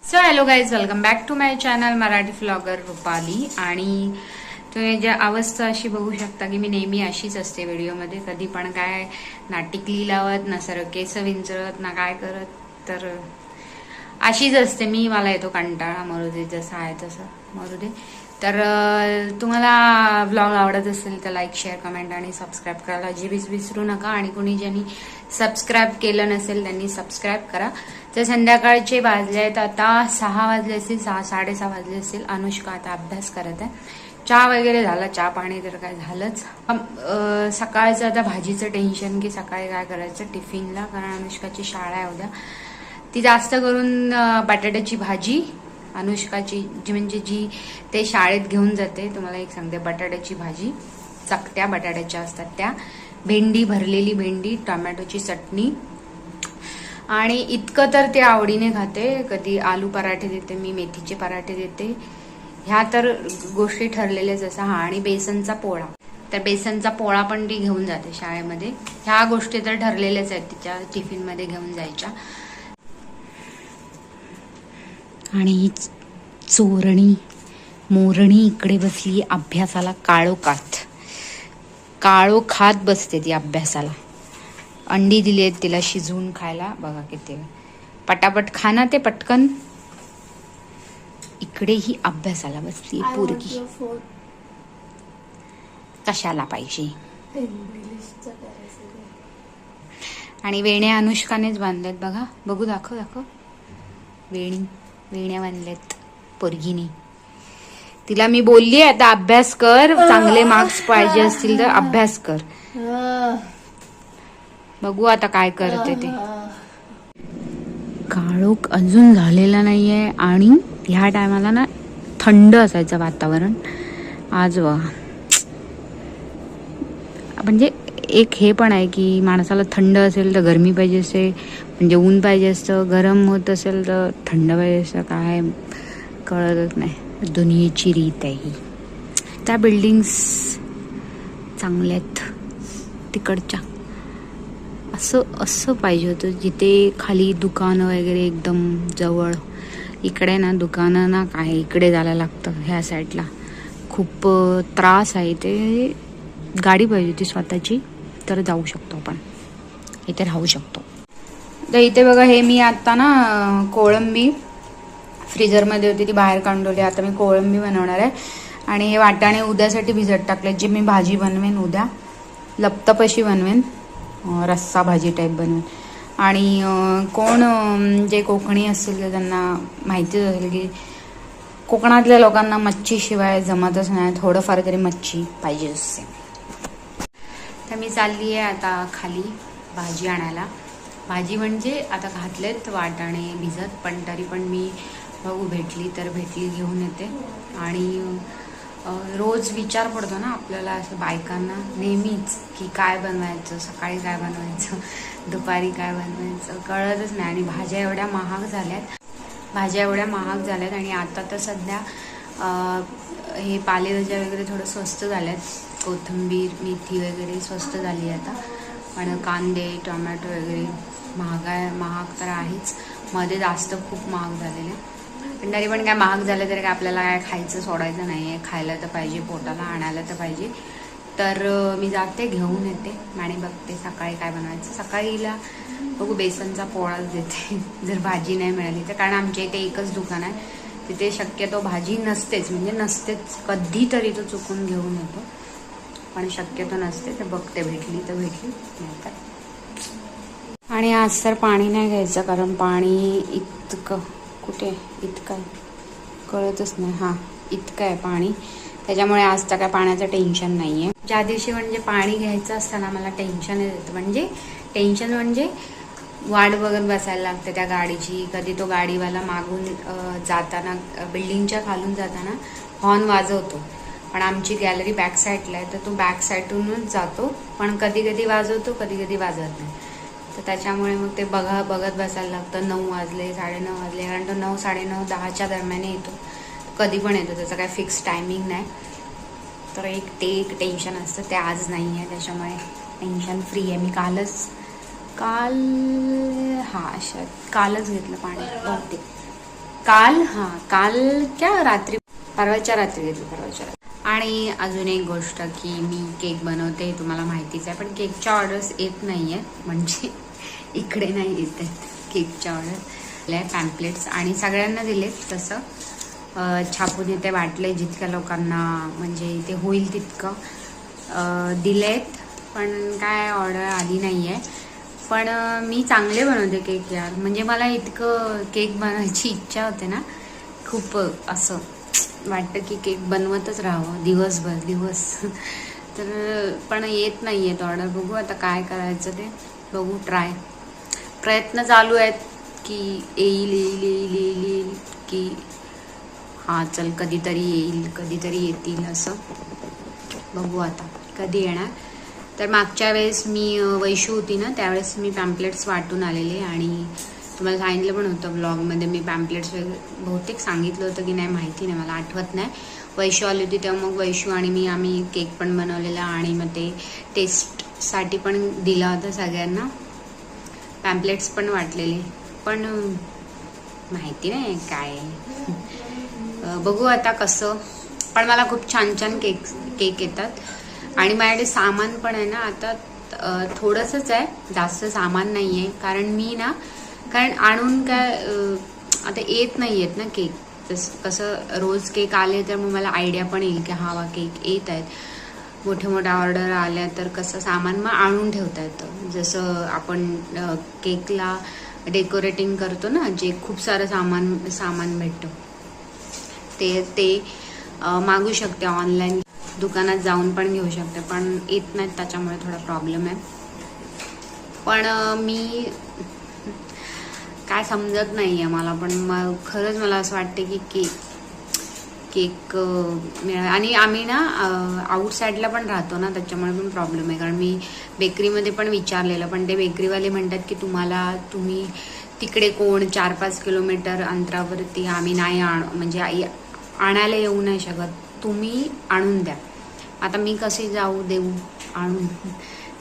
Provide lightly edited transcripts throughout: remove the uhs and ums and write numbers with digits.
So hello guys, welcome back to my channel Marathi vlogger Rupali. आणि तुम्ही ज्या अवस्था अशी बघू शकता की मी नेहमी अशीच असते व्हिडिओमध्ये. कधी पण काय ना टिकली लावत ना सर केस विंचरत ना काय करत, तर अशीच असते मी. मला येतो कंटाळा, मरू दे जसं आहे तसं मरू दे. तर तुम्हाला ब्लॉग आवडत असेल तर लाईक, शेअर, कमेंट आणि सबस्क्राईब करायला अजिबात विसरू नका. आणि कोणी ज्यांनी सबस्क्राईब केलं नसेल त्यांनी सबस्क्राईब करा. तर संध्याकाळचे वाजले आहेत आता 6 वाजले असतील, 6-6:30 वाजले असतील. अनुष्का आता अभ्यास करत आहे. चहा वगैरे झाला, चहा पाणी तर काय झालंच. सकाळचं आता भाजीचं टेन्शन की सकाळी काय करायचं टिफिनला, कारण अनुष्काची शाळा आहे उद्या. ती जास्त करून बटाट्याची भाजी अनुष्काची जी ते शाळेत घेऊन जाते. तुम्हाला एक सांगते, बटाट्याची भाजी, चकत्या बटाट्याच्या असतात त्या, भेंडी, भरलेली भेंडी, टोमॅटोची चटणी. आणि इतकं तर ते आवडीने खाते. कधी आलू पराठे देते मी, मेथीचे पराठे देते, ह्या तर गोष्टी ठरलेल्याच असा. हा, आणि बेसनचा पोळा, तर बेसनचा पोळा पण ती घेऊन जाते शाळेमध्ये. ह्या गोष्टी तर ठरलेल्याच आहेत तिच्या टिफिनमध्ये घेऊन जायच्या. आणि ही चोरणी मोरणी इकडे बसली अभ्यासाला, काळोखात बसते ती अभ्यासाला. अंडी दिली आहेत तिला शिजवून खायला, बघा किती पटापट खाना ते पटकन. इकडे ही अभ्यासाला बसली पोरगी. कशाला पाहिजे. आणि वेण्या अनुष्कानेच बांधल्यात बघा, बघू, दाखव. वेण्या बांधल्यात पोरगीने. तिला मी बोलली आता अभ्यास कर, चांगले मार्क्स पाहिजे असतील तर अभ्यास कर. बघू आता काय करते ते. काळोख अजून झालेला नाहीये आणि ह्या टायमाला ना थंड असायचं वातावरण. आज बघा, म्हणजे एक हे पण आहे की माणसाला थंड असेल तर गरमी पाहिजे असते, म्हणजे ऊन पाहिजे असतं. गरम होत असेल तर थंड पाहिजे असतं. काय कळतच नाही. दुनियेची रीत आहे ही. त्या बिल्डिंग्स चांगल्यात तिकडच्या. असं पाहिजे होतं जिथे खाली दुकानं वगैरे एकदम जवळ. इकडे ना दुकानं ना काय, इकडे जायला लागतं ह्या साईडला. खूप त्रास आहे. ते गाडी पाहिजे होती स्वतःची, तर जाऊ शकतो आपण, इथे राहू शकतो. तर इथे बघा, हे मी आता ना कोळंबी फ्रीजरमध्ये होती ती बाहेर काढून ठेवली. आता मी कोळंबी बनवणार आहे. आणि हे वाटाणे उद्यासाठी भिजत टाकले, जे मी भाजी बनवेन उद्या. लपतपशी बनवेन, रस्सा भाजी टाईप बनवेन. आणि कोण जे कोकणी असतील तर त्यांना माहितीच असेल की कोकणातल्या लोकांना मच्छीशिवाय जमतच नाही. थोडंफार तरी मच्छी पाहिजे असते. तर मी चालली आहे आता खाली भाजी आणायला. भाजी म्हणजे आता घातलेत वाटाणे भिजत, पण तरी पण मी बघू, भेटली तर भेटली घेऊन येते. आणि रोज विचार पडतो ना आपल्याला, असं बायकांना नेहमीच, की काय बनवायचं, सकाळी काय बनवायचं, दुपारी काय बनवायचं, कळतच नाही. आणि भाज्या एवढ्या महाग झाल्यात. आणि आता तर सध्या हे पालेभाज्या वगैरे थोडं स्वस्त झाल्यात. कोथिंबीर, मेथी वगैरे स्वस्त झाली आता. पण कांदे, टोमॅटो वगैरे महाग तर आहेच. मध्ये जास्त खूप महाग झालेले. पण तरी पण काय महाग झालं तरी काय आपल्याला काय खायचं सोडायचं नाही आहे. खायला तर पाहिजे, पोटाला आणायला तर पाहिजे. तर मी जाते, घेऊन येते आणि बघते सकाळी काय बनवायचं. सकाळीला बघू बेसनचा पोळाच देते जर भाजी नाही मिळाली तर. कारण आमच्या इथे एकच दुकान आहे, तिथे शक्यतो भाजी नसतेच, म्हणजे नसतेच. कधीतरी तो चुकून घेऊन येतो, पण शक्यतो नसते. तर बघते, भेटली तर भेटली, नाही तर. आणि आज तर पाणी नाही घ्यायचं, कारण पाणी इतकं आहे कळतच नाही. हां, इतकं आहे पाणी. त्याच्यामुळे आज तर काय पाण्याचं टेन्शन नाही आहे. ज्या दिवशी म्हणजे पाणी घ्यायचं असताना मला टेन्शन येतं, म्हणजे वाट बघत बसायला लागते त्या गाडीची. कधी तो गाडीवाला मागून जाताना, बिल्डिंगच्या खालून जाताना हॉर्न वाजवतो. पण आमची गॅलरी बॅक साईडला आहे, तर तो बॅक साईडूनच जातो. पण कधी वाजवतो, कधी वाजवत नाही. तर त्याच्यामुळे मग ते बघत बसायला लागतं. 9 वाजले, 9:30 वाजले, कारण तो 9, 9:30, 10च्या दरम्यान येतो. कधी पण येतो, त्याचं काय फिक्स टायमिंग नाही. तर एक टेन्शन असतं, ते आज नाही आहे. त्याच्यामुळे टेन्शन फ्री आहे मी. कालच घेतलं पाणी बहुतेक. काल क्या रात्री परवाच्या रात्री घेतली परवाच्या रात्री. आणि अजून एक गोष्ट की मी केक बनवते तुम्हाला माहितीच आहे, पण केकच्या ऑर्डर्स येत नाही आहेत, म्हणजे इकडे नाही येत आहेत केकच्या ऑर्डर. पॅम्पलेट्स आणि सगळ्यांना दिलेत तसं छापून इथे वाटले जितक्या लोकांना म्हणजे इथे होईल तितकं दिलेत, पण काय ऑर्डर आली नाही आहे. पण मी चांगले बनवते केक यार, म्हणजे मला इतकं केक बनवायची इच्छा होते ना, खूप असं वाटतं की केक बनवतच राहावं दिवस तर पण येत नाही आहेत ऑर्डर. बघू आता काय करायचं ते बघू, प्रयत्न चालू आहेत की येईल की हां चल कधीतरी येतील असं. बघू आता कधी येणार. तर मागच्या वेळेस मी वैशू होती ना त्यावेळेस मी पॅम्पलेट्स वाटून आलेले आणि तुम्हाला सांगितलं पण होतं ब्लॉगमध्ये मी पॅम्पलेट्स वगैरे बहुतेक सांगितलं होतं की नाही माहिती नाही, मला आठवत नाही. वैशू आली होती तेव्हा मग वैशू आणि आम्ही केक पण बनवलेला आणि मग ते टेस्टसाठी पण दिला होता सगळ्यांना, पॅम्पलेट्स पण वाटलेले, पण माहिती नाही काय. बघू आता कसं. पण मला खूप छान केक येतात आणि माझ्याकडे सामान पण आहे ना आता थोडंसंच आहे, जास्त सामान नाही आहे. कारण आणून काय आता येत नाही आहेत ना केक, जसं कसं रोज केक आले तर मग मला आयडिया पण येईल की हा केक येत आहेत. मोठ्या ऑर्डर आल्या तर कसं सामान मग आणून ठेवता येतं. जसं आपण केकला डेकोरेटिंग करतो ना, जे खूप सारं सामान भेटतं ते मागू शकते ऑनलाईन, दुकानात जाऊन पण घेऊ शकते, पण येत नाहीत त्याच्यामुळे थोडा प्रॉब्लेम आहे. पण मी काय समजत नाही आहे मला, पण खरंच मला असं वाटते की केक मिळावा. आणि आम्ही ना आउटसाईडला पण राहतो ना, त्याच्यामुळे पण प्रॉब्लेम आहे. कारण मी बेकरीमध्ये पण विचारलेलं, पण ते बेकरीवाले म्हणतात की तुम्ही तिकडे कोण 4-5 किलोमीटर अंतरावरती आम्ही नाही म्हणजे आणायला येऊ नाही शकत, तुम्ही आणून द्या. आता मी कसे आणून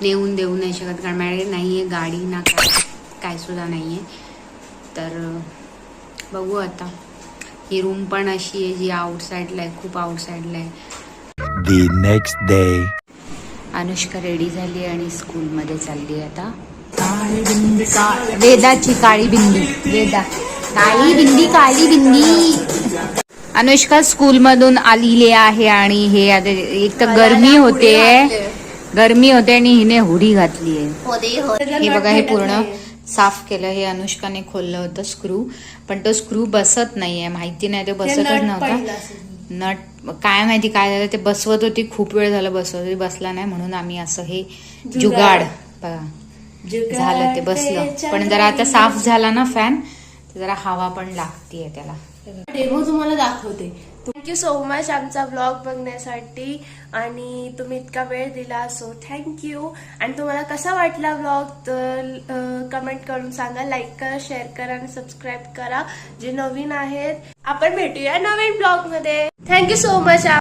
नेऊन देऊ नाही शकत, कारण माझ्याकडे नाही आहे गाडी ना काय सुद्धा नाही आहे. तर बघू आता. ही रूम पण अशी आहे जी आउटसाईडला आहे, खूप आउटसाईडला आहे. The next day. Anushka ready झाली आणि स्कूलमध्ये चालली आता. वेदाची काळी बिंदी, काळी बिंदी. अनुष्का स्कूलमधून आलेली आहे आणि हे आता एक तर गरमी होते आणि हिने हुडी घातली आहे. हे बघा, हे पूर्ण साफ केलं. हे अनुष्काने खोललं होतं स्क्रू, पण तो स्क्रू बसत नाहीये, माहिती नाही, तो बसतच नव्हता. नट काय माहिती काय झालं, ते बसवत होती, खूप वेळ झालं बसवत होती, बसला नाही, म्हणून आम्ही असं हे जुगाड बघा झालं, ते बसलं. पण जरा आता साफ झाला ना फॅन, तर जरा हवा पण लागतीये त्याला. डेमो तुम्हाला दाखवते. थँक्यू सो मच आमचा ब्लॉग बघण्यासाठी आणि तुम्ही इतका वेळ दिला, सो थँक्यू. आणि तुम्हाला कसा वाटला ब्लॉग तर कमेंट करून सांगा, लाईक करा, शेअर करा आणि सबस्क्राईब करा जे नवीन आहेत. आपण भेटूया नवीन ब्लॉग मध्ये. Thank you so much.